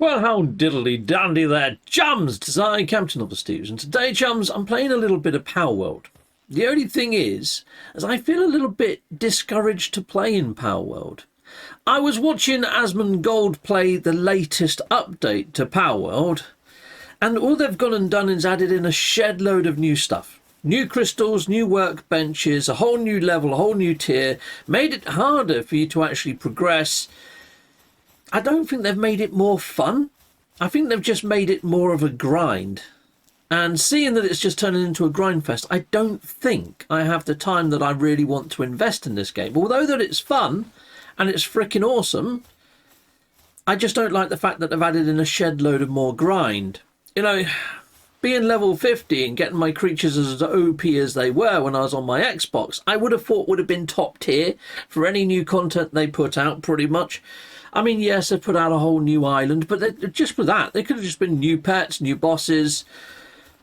Well, how diddly-dandy there, chums! It's I, Captain of the Stews, and today, chums, I'm playing a little bit of Palworld. The only thing is I feel a little bit discouraged to play in Palworld. I was watching Asmongold play the latest update to Palworld, and all they've gone and done is added in a shed load of new stuff. New crystals, new workbenches, a whole new level, a whole new tier, made it harder for you to actually progress. I don't think they've made it more fun. I think they've just made it more of a grind. And seeing that it's just turning into a grind fest, I don't think I have the time that I really want to invest in this game. Although that it's fun and it's freaking awesome, I just don't like the fact that they've added in a shed load of more grind. You know, being level 50 and getting my creatures as OP as they were when I was on my Xbox, I would have thought would have been top tier for any new content they put out, pretty much. I mean, yes, they put out a whole new island, but just for that, they could have just been new pets, new bosses,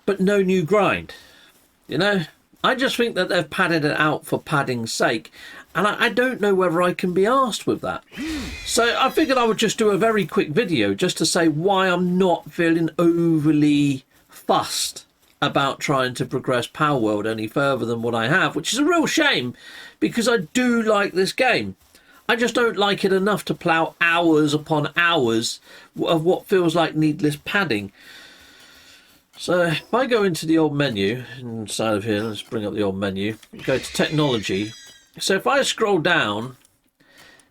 but no new grind. You know, I just think that they've padded it out for padding's sake, and I don't know whether I can be arsed with that. So I figured I would just do a very quick video just to say why I'm not feeling overly fussed about trying to progress Palworld any further than what I have, which is a real shame because I do like this game. I just don't like it enough to plough hours upon hours of what feels like needless padding. So if I go into the old menu inside of here, let's bring up the old menu, go to technology. So if I scroll down,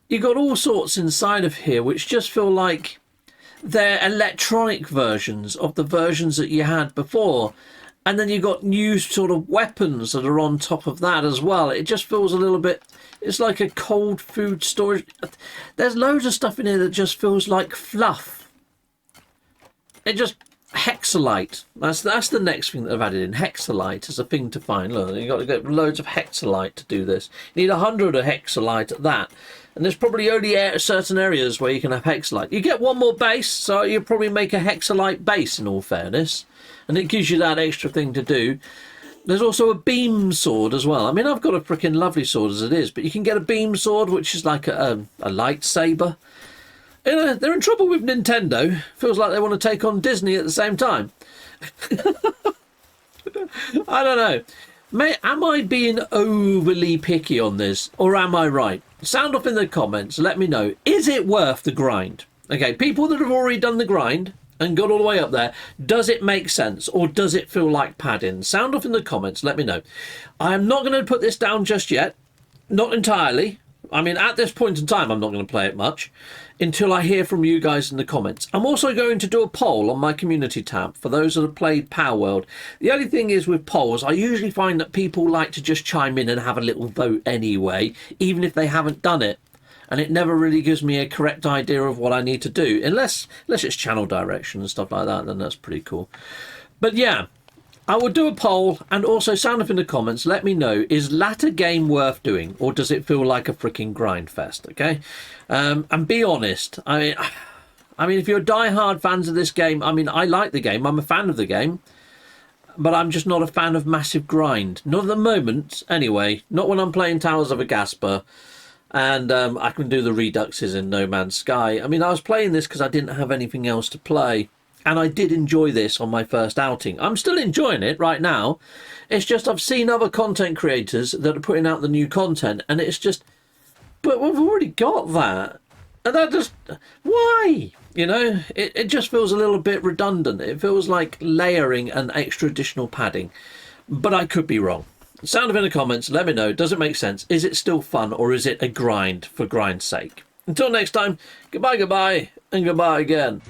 you've got all sorts inside of here which just feel like they're electronic versions of the versions that you had before. And then you've got new sort of weapons that are on top of that as well. It just feels a little bit, it's like a cold food storage. There's loads of stuff in here that just feels like fluff. It just, hexalite. That's the next thing that I've added in. Hexalite is a thing to find. Look, you've got to get loads of hexalite to do this. You need 100 of hexalite at that. And there's probably only certain areas where you can have hexalite. You get one more base, so you probably make a hexalite base in all fairness. And it gives you that extra thing to do. There's also a beam sword as well. I mean, I've got a freaking lovely sword as it is, but you can get a beam sword, which is like a lightsaber. You know, they're in trouble with Nintendo. Feels like they want to take on Disney at the same time. I don't know. Am I being overly picky on this, or am I right? Sound off in the comments. Let me know. Is it worth the grind? Okay, people that have already done the grind and got all the way up there, does it make sense, or does it feel like padding? Sound off in the comments. Let me know. I am not going to put this down just yet. Not entirely. I mean, at this point in time, I'm not going to play it much until I hear from you guys in the comments. I'm also going to do a poll on my community tab for those that have played Palworld. The only thing is with polls, I usually find that people like to just chime in and have a little vote anyway, even if they haven't done it. And it never really gives me a correct idea of what I need to do, unless it's channel direction and stuff like that, then that's pretty cool. But yeah, I will do a poll, and also sound up in the comments, let me know, is latter game worth doing, or does it feel like a freaking grind fest, okay? And be honest, I mean, if you're die-hard fans of this game, I mean, I like the game, I'm a fan of the game, but I'm just not a fan of massive grind. Not at the moment, anyway, not when I'm playing Towers of Agasper, and I can do the reduxes in No Man's Sky. I mean, I was playing this because I didn't have anything else to play. And I did enjoy this on my first outing. I'm still enjoying it right now. It's just I've seen other content creators that are putting out the new content. And it's just, but we've already got that. And that just, why? You know, it just feels a little bit redundant. It feels like layering an extra additional padding. But I could be wrong. Sound of in the comments, let me know. Does it make sense? Is it still fun, or is it a grind for grind's sake? Until next time, goodbye, and goodbye again.